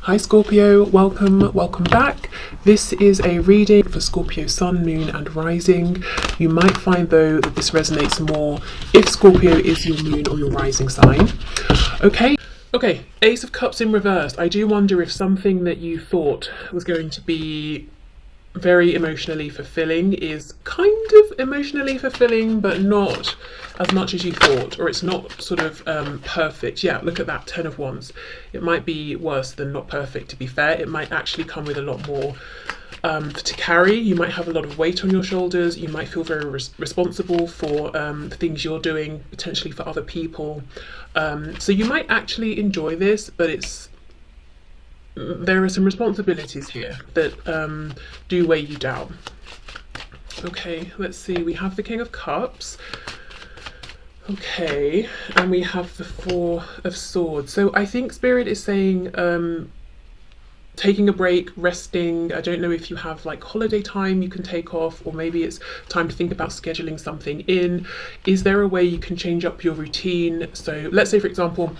Hi Scorpio, welcome back. This is a reading for Scorpio Sun, Moon and Rising. You might find though that this resonates more if Scorpio is your moon or your rising sign. Okay, Ace of Cups in reverse. I do wonder if something that you thought was going to be very emotionally fulfilling is kind of emotionally fulfilling, but not as much as you thought, or it's not sort of perfect. Yeah, look at that, 10 of Wands. It might be worse than not perfect, to be fair. It might actually come with a lot more to carry. You might have a lot of weight on your shoulders. You might feel very responsible for the things you're doing, potentially for other people. So you might actually enjoy this, but there are some responsibilities here that do weigh you down. Okay, let's see. We have the King of Cups. Okay, and we have the Four of Swords. So I think Spirit is saying taking a break, resting. I don't know if you have like holiday time you can take off, or maybe it's time to think about scheduling something in. Is there a way you can change up your routine? So let's say, for example,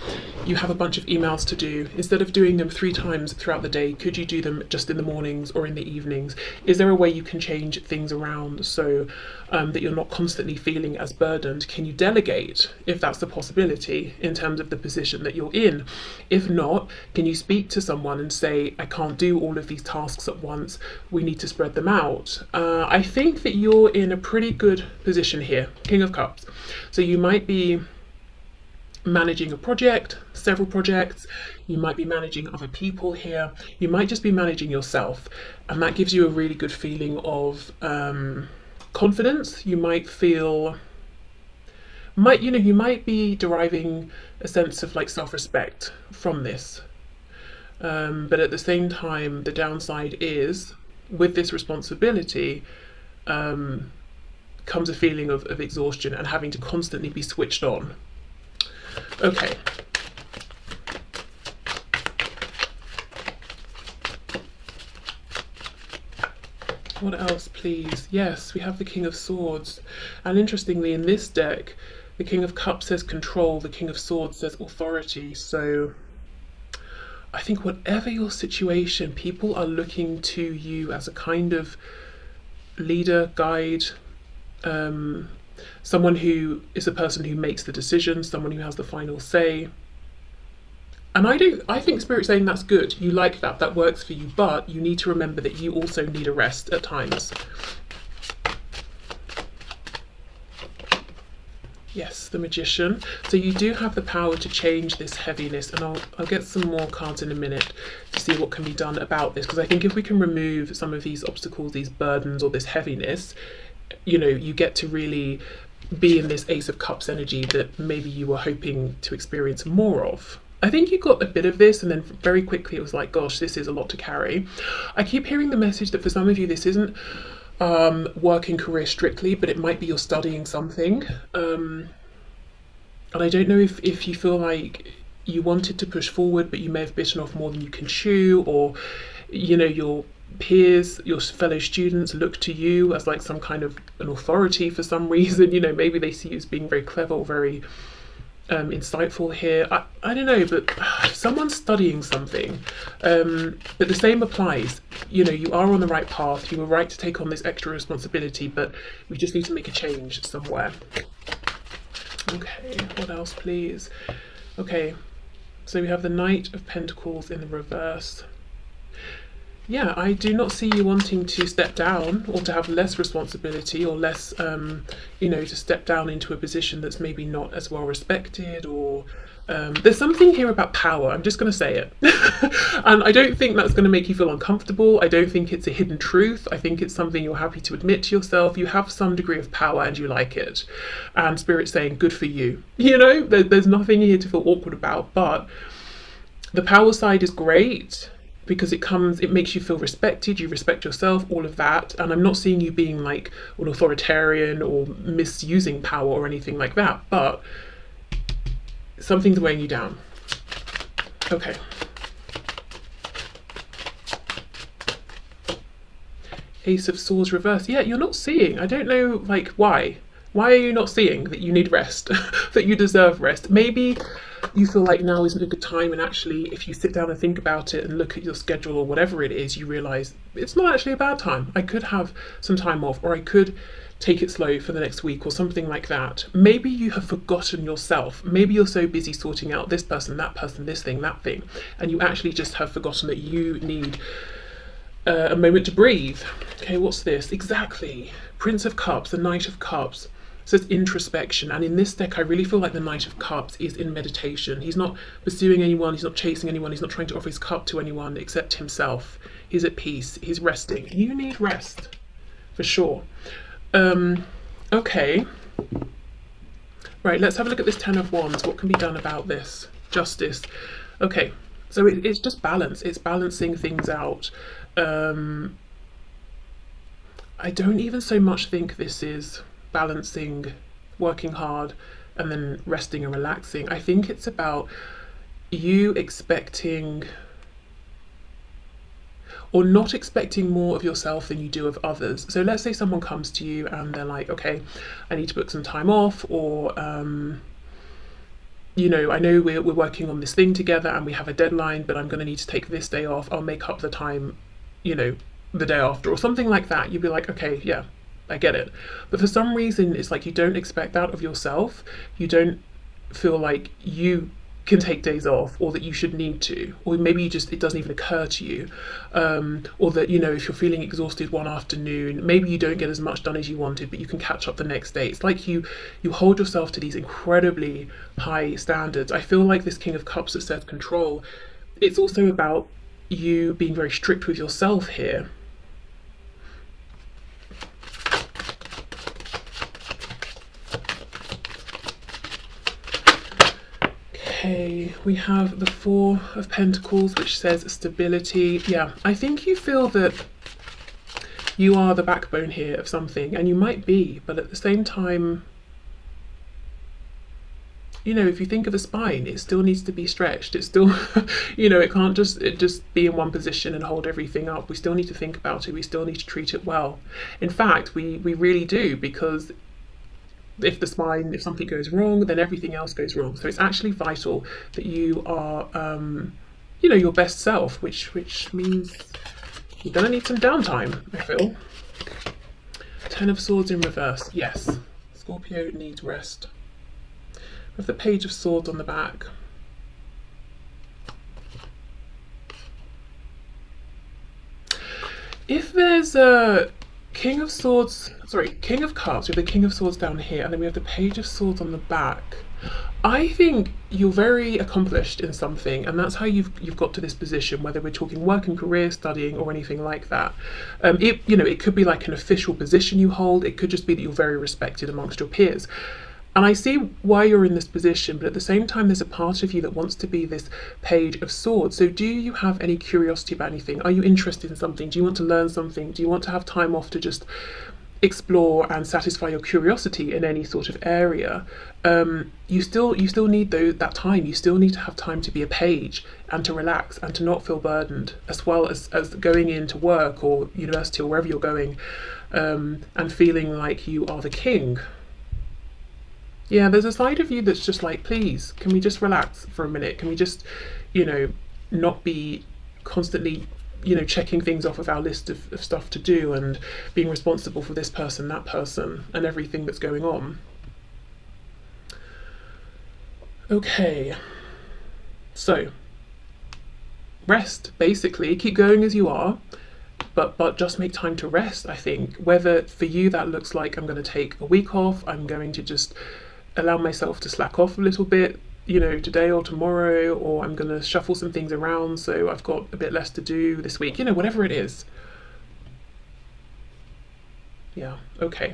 you have a bunch of emails to do. Instead of doing them 3 times throughout the day, could you do them just in the mornings or in the evenings? Is there a way you can change things around so that you're not constantly feeling as burdened? Can you delegate, if that's a possibility, in terms of the position that you're in? If not, can you speak to someone and say, I can't do all of these tasks at once, we need to spread them out? I think that you're in a pretty good position here, King of Cups. So you might be managing a project, several projects, you might be managing other people here, you might just be managing yourself, and that gives you a really good feeling of confidence. You might feel, you might be deriving a sense of like self-respect from this. But at the same time, the downside is, with this responsibility comes a feeling of exhaustion and having to constantly be switched on. Okay. What else, please? Yes, we have the King of Swords. And interestingly, in this deck, the King of Cups says control, the King of Swords says authority. So I think whatever your situation, people are looking to you as a kind of leader, guide, someone who is a person who makes the decision, someone who has the final say. And I think Spirit's saying that's good. You like that, that works for you, but you need to remember that you also need a rest at times. Yes, the Magician. So you do have the power to change this heaviness, and I'll get some more cards in a minute to see what can be done about this, because I think if we can remove some of these obstacles, these burdens, or this heaviness, you get to really be in this Ace of Cups energy that maybe you were hoping to experience more of. I think you got a bit of this, and then very quickly it was like, gosh, this is a lot to carry. I keep hearing the message that for some of you this isn't working career strictly, but it might be you're studying something. And I don't know if you feel like you wanted to push forward, but you may have bitten off more than you can chew, or your peers, your fellow students look to you as like some kind of an authority for some reason. Maybe they see you as being very clever or very insightful here. I don't know, but someone's studying something. But the same applies. You are on the right path. You were right to take on this extra responsibility, but we just need to make a change somewhere. Okay, what else, please? Okay, so we have the Knight of Pentacles in the reverse. Yeah, I do not see you wanting to step down or to have less responsibility, or less, to step down into a position that's maybe not as well respected, or there's something here about power. I'm just going to say it. And I don't think that's going to make you feel uncomfortable. I don't think it's a hidden truth. I think it's something you're happy to admit to yourself. You have some degree of power and you like it. And Spirit's saying, good for you. There's nothing here to feel awkward about, but the power side is great, because it makes you feel respected, you respect yourself, all of that. And I'm not seeing you being like an authoritarian or misusing power or anything like that, but something's weighing you down. Okay. Ace of Swords reverse. Yeah, you're not seeing. I don't know, like, why? Why are you not seeing that you need rest, that you deserve rest? Maybe you feel like now isn't a good time, and actually if you sit down and think about it and look at your schedule or whatever it is, you realize it's not actually a bad time. I could have some time off, or I could take it slow for the next week or something like that. Maybe you have forgotten yourself. Maybe you're so busy sorting out this person, this thing, that thing, and you actually just have forgotten that you need a moment to breathe. Okay, what's this? Exactly. Prince of Cups, the Knight of Cups. Says introspection, and in this deck I really feel like the Knight of Cups is in meditation. He's not pursuing anyone, he's not chasing anyone, he's not trying to offer his cup to anyone except himself. He's at peace, he's resting. You need rest, for sure. Okay. Right, let's have a look at this Ten of Wands. What can be done about this? Justice. Okay, so it's just balance. It's balancing things out. I don't even so much think this is balancing working hard and then resting and relaxing. I think it's about you expecting or not expecting more of yourself than you do of others. So let's say someone comes to you and they're like, okay, I need to book some time off, or you know, I know we're working on this thing together and we have a deadline, but I'm going to need to take this day off. I'll make up the time, you know, the day after, or something like that. You'd be like, okay, yeah, I get it. But for some reason, it's like you don't expect that of yourself. You don't feel like you can take days off, or that you should need to, or maybe you just, it doesn't even occur to you, or that, you know, if you're feeling exhausted one afternoon, maybe you don't get as much done as you wanted, but you can catch up the next day. It's like you hold yourself to these incredibly high standards. I feel like this King of Cups that says control, it's also about you being very strict with yourself here. Okay, we have the Four of Pentacles, which says stability. Yeah, I think you feel that you are the backbone here of something, and you might be, but at the same time, you know, if you think of a spine, it still needs to be stretched. It's still, you know, it can't just be in one position and hold everything up. We still need to think about it. We still need to treat it well. In fact, we really do, because if something goes wrong, then everything else goes wrong. So it's actually vital that you are, you know, your best self, which means you're gonna need some downtime, I feel. Ten of Swords in reverse. Yes, Scorpio needs rest. With the Page of Swords on the back. If there's a King of Cups with the King of Swords down here, and then we have the Page of Swords on the back, I think you're very accomplished in something, and that's how you've got to this position, whether we're talking work and career, studying, or anything like that. It could be like an official position you hold. It could just be that you're very respected amongst your peers. And I see why you're in this position, but at the same time, there's a part of you that wants to be this Page of Swords. So do you have any curiosity about anything? Are you interested in something? Do you want to learn something? Do you want to have time off to just explore and satisfy your curiosity in any sort of area? You still need that time. You still need to have time to be a page and to relax and to not feel burdened, as well as going into work or university or wherever you're going, and feeling like you are the king. Yeah, there's a side of you that's just like, please, can we just relax for a minute? Can we just, not be constantly, checking things off of our list of stuff to do and being responsible for this person, that person, and everything that's going on. Okay, so rest, basically. Keep going as you are, but just make time to rest, I think. Whether for you that looks like I'm going to take a week off, I'm going to just allow myself to slack off a little bit, today or tomorrow, or I'm going to shuffle some things around so I've got a bit less to do this week, whatever it is. Yeah, okay.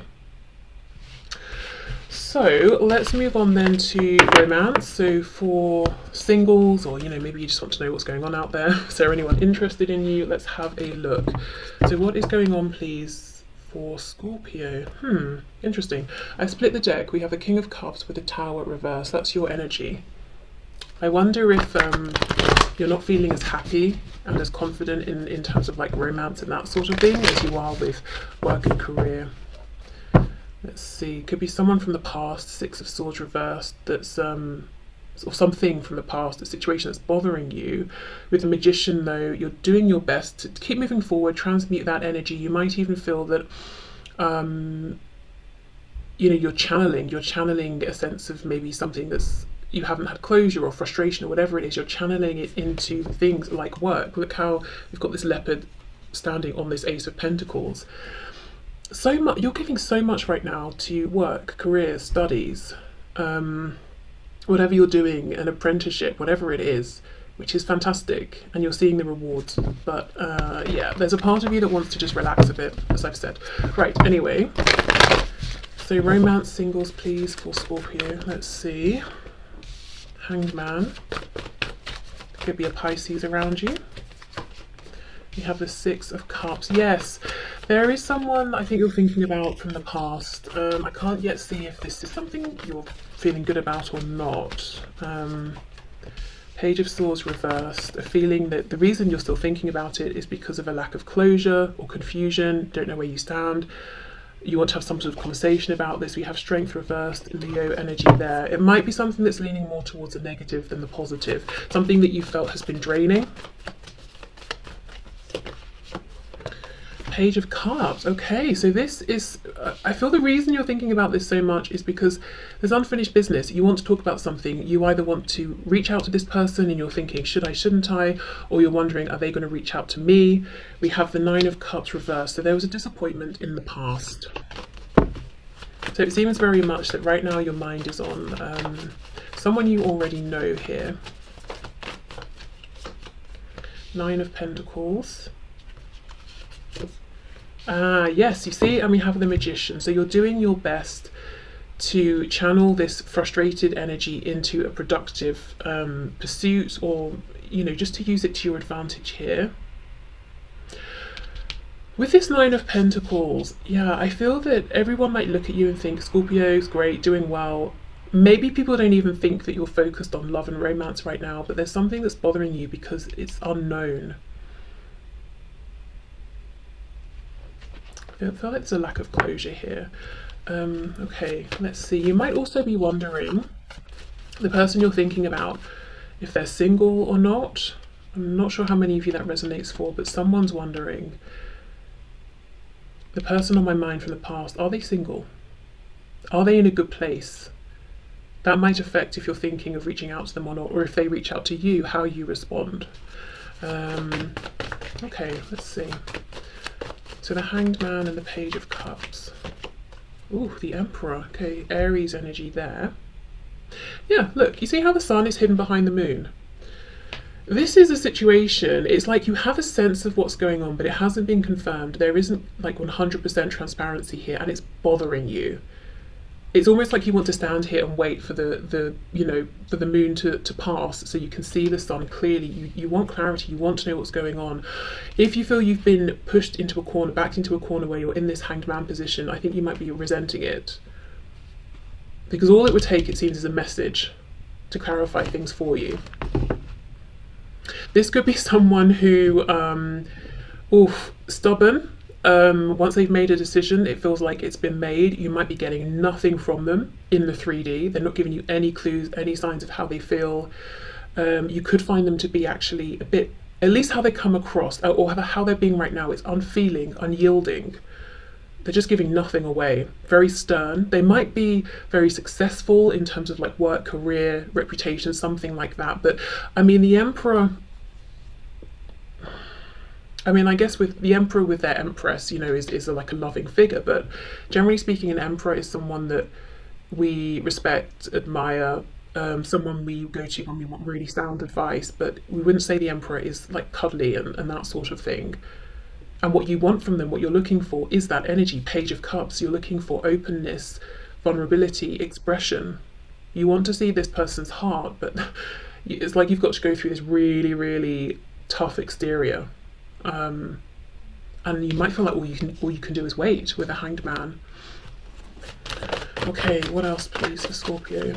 So let's move on then to romance. So for singles, or maybe you just want to know what's going on out there, is there anyone interested in you? Let's have a look. So what is going on, please, for Scorpio? Interesting. I've split the deck. We have a King of Cups with a Tower reverse. That's your energy. I wonder if you're not feeling as happy and as confident in terms of like romance and that sort of thing as you are with work and career. Let's see, could be someone from the past, Six of Swords reversed, that's or something from the past, a situation that's bothering you. With the Magician though, you're doing your best to keep moving forward, transmute that energy. You might even feel that you know, you're channeling a sense of maybe something that's you haven't had closure or frustration or whatever it is. You're channeling it into things like work. Look how we've got this leopard standing on this Ace of Pentacles. So much, you're giving so much right now to work, career, studies, whatever you're doing, an apprenticeship, whatever it is, which is fantastic, and you're seeing the rewards. But yeah, there's a part of you that wants to just relax a bit, as I've said. Right, anyway, so romance singles please for Scorpio. Let's see. Hanged Man. Could be a Pisces around you. You have the Six of Cups. Yes, there is someone I think you're thinking about from the past. I can't yet see if this is something you're feeling good about or not. Page of Swords reversed. A feeling that the reason you're still thinking about it is because of a lack of closure or confusion. Don't know where you stand. You want to have some sort of conversation about this. We have Strength reversed, Leo energy there. It might be something that's leaning more towards the negative than the positive. Something that you felt has been draining. Page of Cups. Okay, so this is, I feel the reason you're thinking about this so much is because there's unfinished business. You want to talk about something. You either want to reach out to this person and you're thinking, should I, shouldn't I? Or you're wondering, are they going to reach out to me? We have the Nine of Cups reversed. So there was a disappointment in the past. So it seems very much that right now your mind is on someone you already know here. Nine of Pentacles. Yes, you see, and we have the Magician. So you're doing your best to channel this frustrated energy into a productive pursuit, or, you know, just to use it to your advantage here. With this Nine of Pentacles, yeah, I feel that everyone might look at you and think, Scorpio's great, doing well. Maybe people don't even think that you're focused on love and romance right now, but there's something that's bothering you because it's unknown. I feel like there's a lack of closure here. Okay, let's see. You might also be wondering, the person you're thinking about, if they're single or not. I'm not sure how many of you that resonates for, but someone's wondering, the person on my mind from the past, are they single? Are they in a good place? That might affect if you're thinking of reaching out to them or not, or if they reach out to you, how you respond. Okay, let's see. So the Hanged Man and the Page of Cups. Ooh, the Emperor. Okay, Aries energy there. Yeah, look, you see how the sun is hidden behind the moon? This is a situation, it's like you have a sense of what's going on, but it hasn't been confirmed. There isn't like 100% transparency here, and it's bothering you. It's almost like you want to stand here and wait for the you know, for the moon to pass so you can see the sun clearly. You want clarity, you want to know what's going on. If you feel you've been pushed into a corner, backed into a corner where you're in this Hanged Man position, I think you might be resenting it. Because all it would take, it seems, is a message to clarify things for you. This could be someone who, stubborn. Once they've made a decision, it feels like it's been made. You might be getting nothing from them in the 3D. They're not giving you any clues, any signs of how they feel. You could find them to be actually a bit, at least how they come across, or how they're being right now, it's unfeeling, unyielding. They're just giving nothing away. Very stern. They might be very successful in terms of like work, career, reputation, something like that. But I mean, the Emperor, I mean, I guess with the Emperor with their Empress, you know, is like a loving figure, but generally speaking, an Emperor is someone that we respect, admire, someone we go to when we want really sound advice, but we wouldn't say the Emperor is like cuddly and that sort of thing. And what you want from them, what you're looking for, is that energy. Page of Cups, you're looking for openness, vulnerability, expression. You want to see this person's heart, but it's like you've got to go through this really, really tough exterior. And you might feel like all you can do is wait with a Hanged Man. Okay, what else please for Scorpio?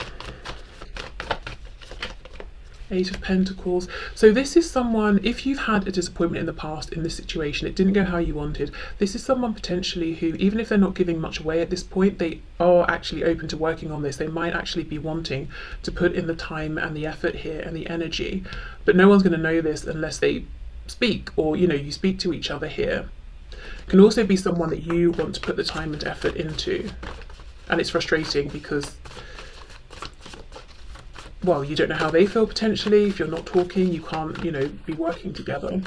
Eight of Pentacles. So this is someone, if you've had a disappointment in the past in this situation, it didn't go how you wanted, this is someone potentially who, even if they're not giving much away at this point, they are actually open to working on this. They might actually be wanting to put in the time and the effort here and the energy, but no one's going to know this unless they speak, or you know, you speak to each other here. Can also be someone that you want to put the time and effort into, and it's frustrating because, well, you don't know how they feel potentially. If you're not talking, you can't, you know, be working together.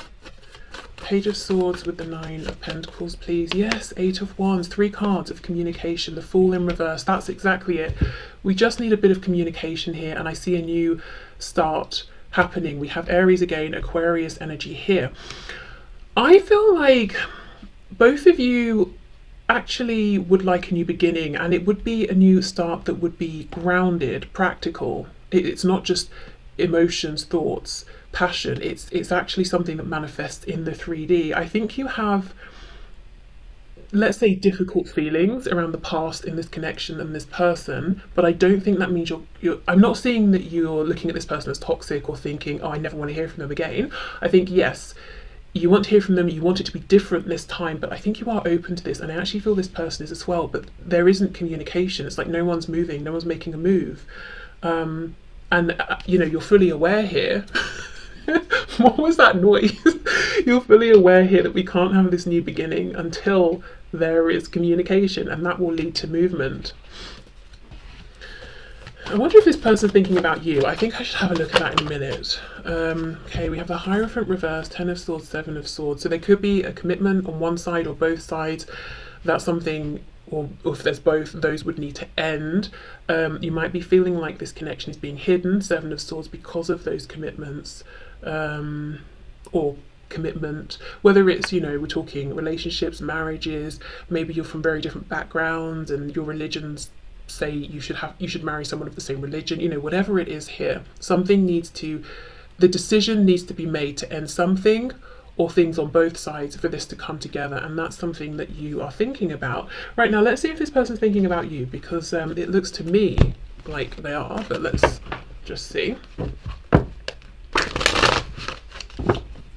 Page of Swords with the Nine of Pentacles, please. Yes, Eight of Wands, 3 cards of communication, the Fool in reverse. That's exactly it. We just need a bit of communication here, and I see a new start happening. We have Aries again, Aquarius energy here. I feel like both of you actually would like a new beginning, and it would be a new start that would be grounded, practical. It's not just emotions, thoughts, passion. It's actually something that manifests in the 3D. I think you have, let's say, difficult feelings around the past in this connection and this person, but I don't think that means you're I'm not seeing that you're looking at this person as toxic or thinking, oh, I never want to hear from them again. I think, yes, you want to hear from them, you want it to be different this time, but I think you are open to this, and I actually feel this person is as well, but there isn't communication. It's like no one's moving, no one's making a move. You know, you're fully aware here. What was that noise? You're fully aware here that we can't have this new beginning until there is communication, and that will lead to movement. I wonder if this person's thinking about you. I think I should have a look at that in a minute. Okay, we have the Hierophant reverse, 10 of Swords, 7 of Swords. So there could be a commitment on one side or both sides. That's something, or if there's both, those would need to end. You might be feeling like this connection is being hidden, 7 of Swords, because of those commitments, or commitment, whether it's, you know, we're talking relationships, marriages, maybe you're from very different backgrounds and your religions say you should marry someone of the same religion, you know, whatever it is here, the decision needs to be made to end something or things on both sides for this to come together, and that's something that you are thinking about right now. Let's see if this person's thinking about you, because it looks to me like they are, but let's just see.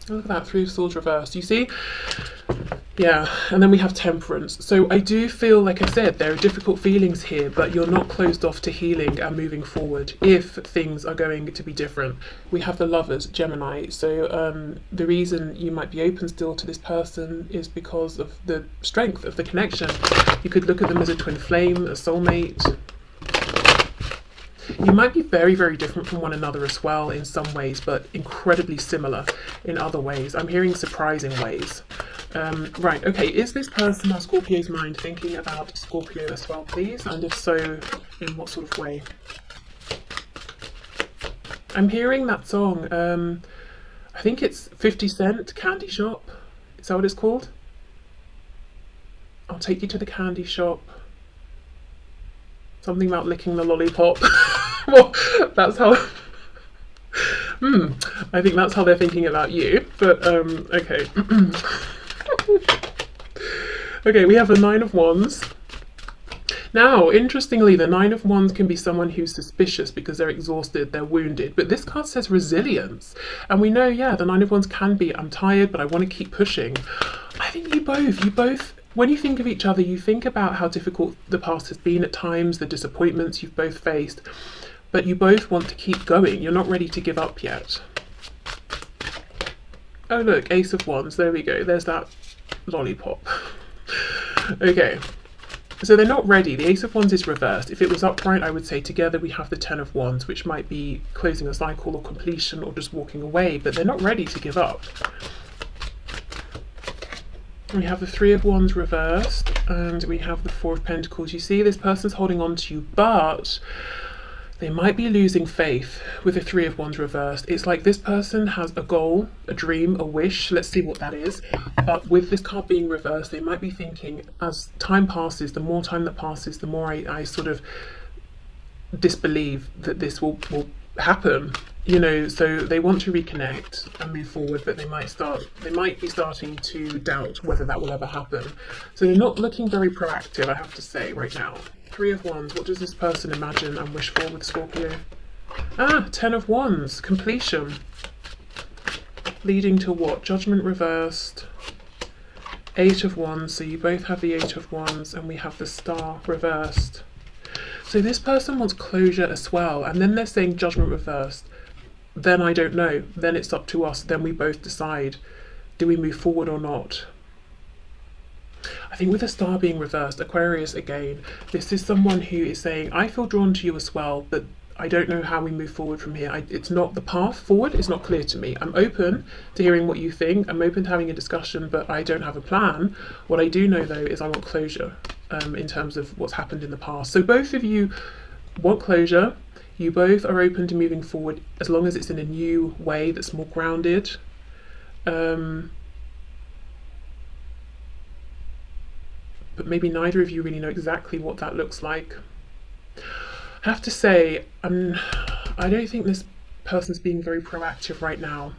Look at that, 3 of Swords reversed. You see? Yeah, and then we have Temperance. So I do feel, like I said, there are difficult feelings here, but you're not closed off to healing and moving forward if things are going to be different. We have the Lovers, Gemini. So the reason you might be open still to this person is because of the strength of the connection. You could look at them as a twin flame, a soulmate. You might be very, very different from one another as well in some ways, but incredibly similar in other ways. I'm hearing surprising ways. Right, okay, is this person on Scorpio's mind thinking about Scorpio as well, please? And if so, in what sort of way? I'm hearing that song, I think it's 50 Cent, Candy Shop. Is that what it's called? I'll take you to the candy shop. Something about licking the lollipop. Well, that's how... I think that's how they're thinking about you, but okay. Okay, we have the 9 of Wands. Now, interestingly, the 9 of Wands can be someone who's suspicious because they're exhausted, they're wounded, but this card says resilience. And we know, yeah, the 9 of Wands can be, I'm tired, but I want to keep pushing. I think you both, when you think of each other, you think about how difficult the past has been at times, the disappointments you've both faced, but you both want to keep going. You're not ready to give up yet. Oh look, Ace of Wands, there we go, there's that lollipop. Okay, so they're not ready. The Ace of Wands is reversed. If it was upright, I would say together we have the 10 of Wands, which might be closing a cycle or completion or just walking away, but they're not ready to give up. We have the 3 of Wands reversed, and we have the 4 of Pentacles. You see, this person's holding on to you, but they might be losing faith with the 3 of Wands reversed. It's like this person has a goal, a dream, a wish. Let's see what that is. But with this card being reversed, they might be thinking, as time passes, the more time that passes, the more I sort of disbelieve that this will happen. You know, so they want to reconnect and move forward, but they might be starting to doubt whether that will ever happen. So they're not looking very proactive, I have to say, right now. 3 of Wands, what does this person imagine and wish for with Scorpio? Ten of Wands, completion. Leading to what? Judgment reversed. Eight of Wands, so you both have the Eight of Wands, and we have the Star reversed. So this person wants closure as well, and then they're saying Judgment reversed. Then I don't know. Then it's up to us. Then we both decide, do we move forward or not? I think with the Star being reversed, Aquarius again, this is someone who is saying, I feel drawn to you as well, but I don't know how we move forward from here. It's not the path forward, it's not clear to me. I'm open to hearing what you think. I'm open to having a discussion, but I don't have a plan. What I do know though is I want closure in terms of what's happened in the past. So both of you want closure. You both are open to moving forward as long as it's in a new way that's more grounded. But maybe neither of you really know exactly what that looks like. I have to say, I don't think this person's being very proactive right now.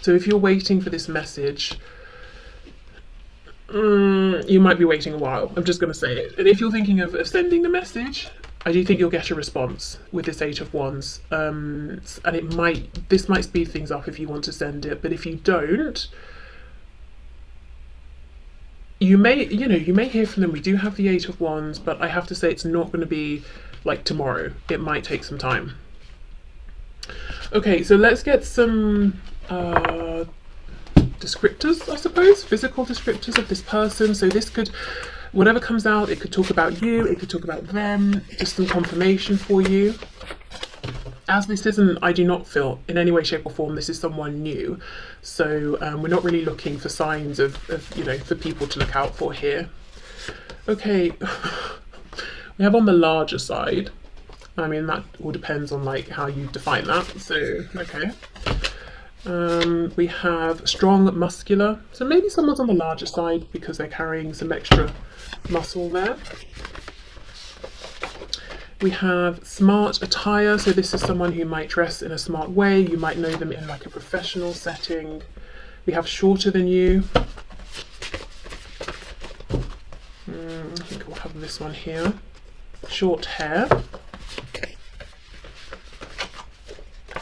So if you're waiting for this message, you might be waiting a while. I'm just going to say it. And if you're thinking of sending the message, I do think you'll get a response with this Eight of Wands. And this might speed things up if you want to send it. But if you don't, you may hear from them. We do have the Eight of Wands, but I have to say it's not going to be like tomorrow. It might take some time. Okay, so let's get some descriptors, I suppose, physical descriptors of this person. So this could, whatever comes out, it could talk about you, it could talk about them, just some confirmation for you. As this isn't, I do not feel in any way, shape or form, this is someone new. So we're not really looking for signs of for people to look out for here. Okay. We have on the larger side. I mean, that all depends on like how you define that. So, okay. We have strong, muscular. So maybe someone's on the larger side because they're carrying some extra muscle there. We have smart attire. So this is someone who might dress in a smart way. You might know them in like a professional setting. We have shorter than you. I think we'll have this one here. Short hair.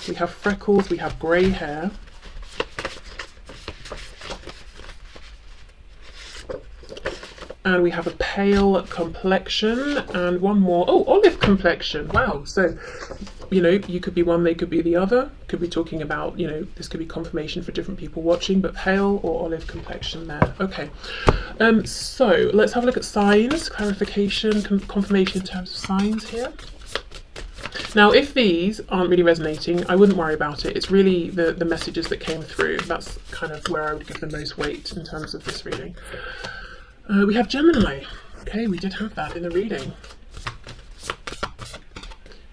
We have freckles, we have grey hair. And we have a pale complexion and one more. Oh, olive complexion. Wow. So, you could be one, they could be the other. Could be talking about, this could be confirmation for different people watching, but pale or olive complexion there. Okay. So let's have a look at signs, clarification, confirmation in terms of signs here. Now, if these aren't really resonating, I wouldn't worry about it. It's really the messages that came through. That's kind of where I would give the most weight in terms of this reading. We have Gemini. Okay, we did have that in the reading.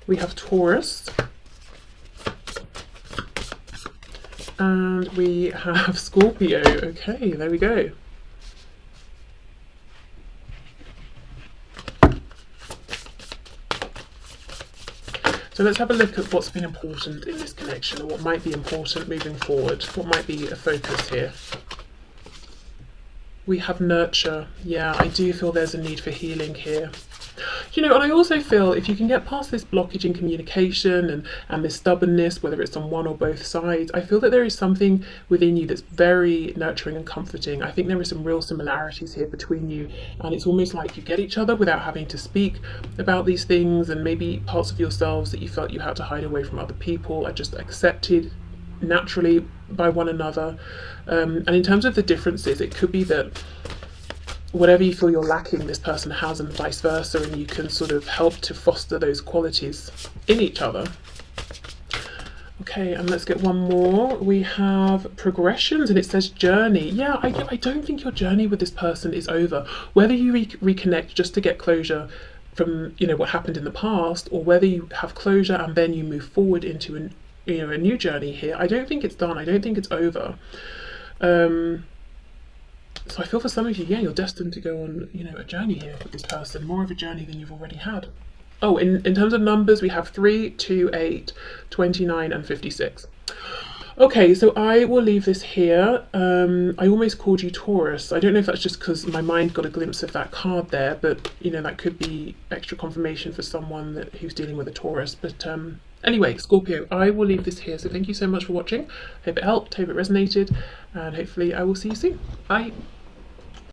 We have Taurus. And we have Scorpio. Okay, there we go. So let's have a look at what's been important in this connection and what might be important moving forward. What might be a focus here? We have nurture. Yeah, I do feel there's a need for healing here. And I also feel if you can get past this blockage in communication and this stubbornness, whether it's on one or both sides, I feel that there is something within you that's very nurturing and comforting. I think there are some real similarities here between you, and it's almost like you get each other without having to speak about these things, and maybe parts of yourselves that you felt you had to hide away from other people are just accepted naturally by one another. And in terms of the differences, it could be that whatever you feel you're lacking, this person has, and vice versa, and you can sort of help to foster those qualities in each other. Okay, and let's get one more. We have progressions, and it says journey. Yeah, I don't think your journey with this person is over. Whether you reconnect just to get closure from what happened in the past, or whether you have closure and then you move forward into a new journey here, I don't think it's done. I don't think it's over. So I feel for some of you, yeah, you're destined to go on, a journey here with this person, more of a journey than you've already had. Oh, in terms of numbers, we have 3, 2, 8, 29, and 56. Okay, so I will leave this here. I almost called you Taurus. I don't know if that's just because my mind got a glimpse of that card there, but you know that could be extra confirmation for someone who's dealing with a Taurus. But anyway, Scorpio, I will leave this here. So thank you so much for watching. Hope it helped. Hope it resonated, and hopefully I will see you soon. Bye.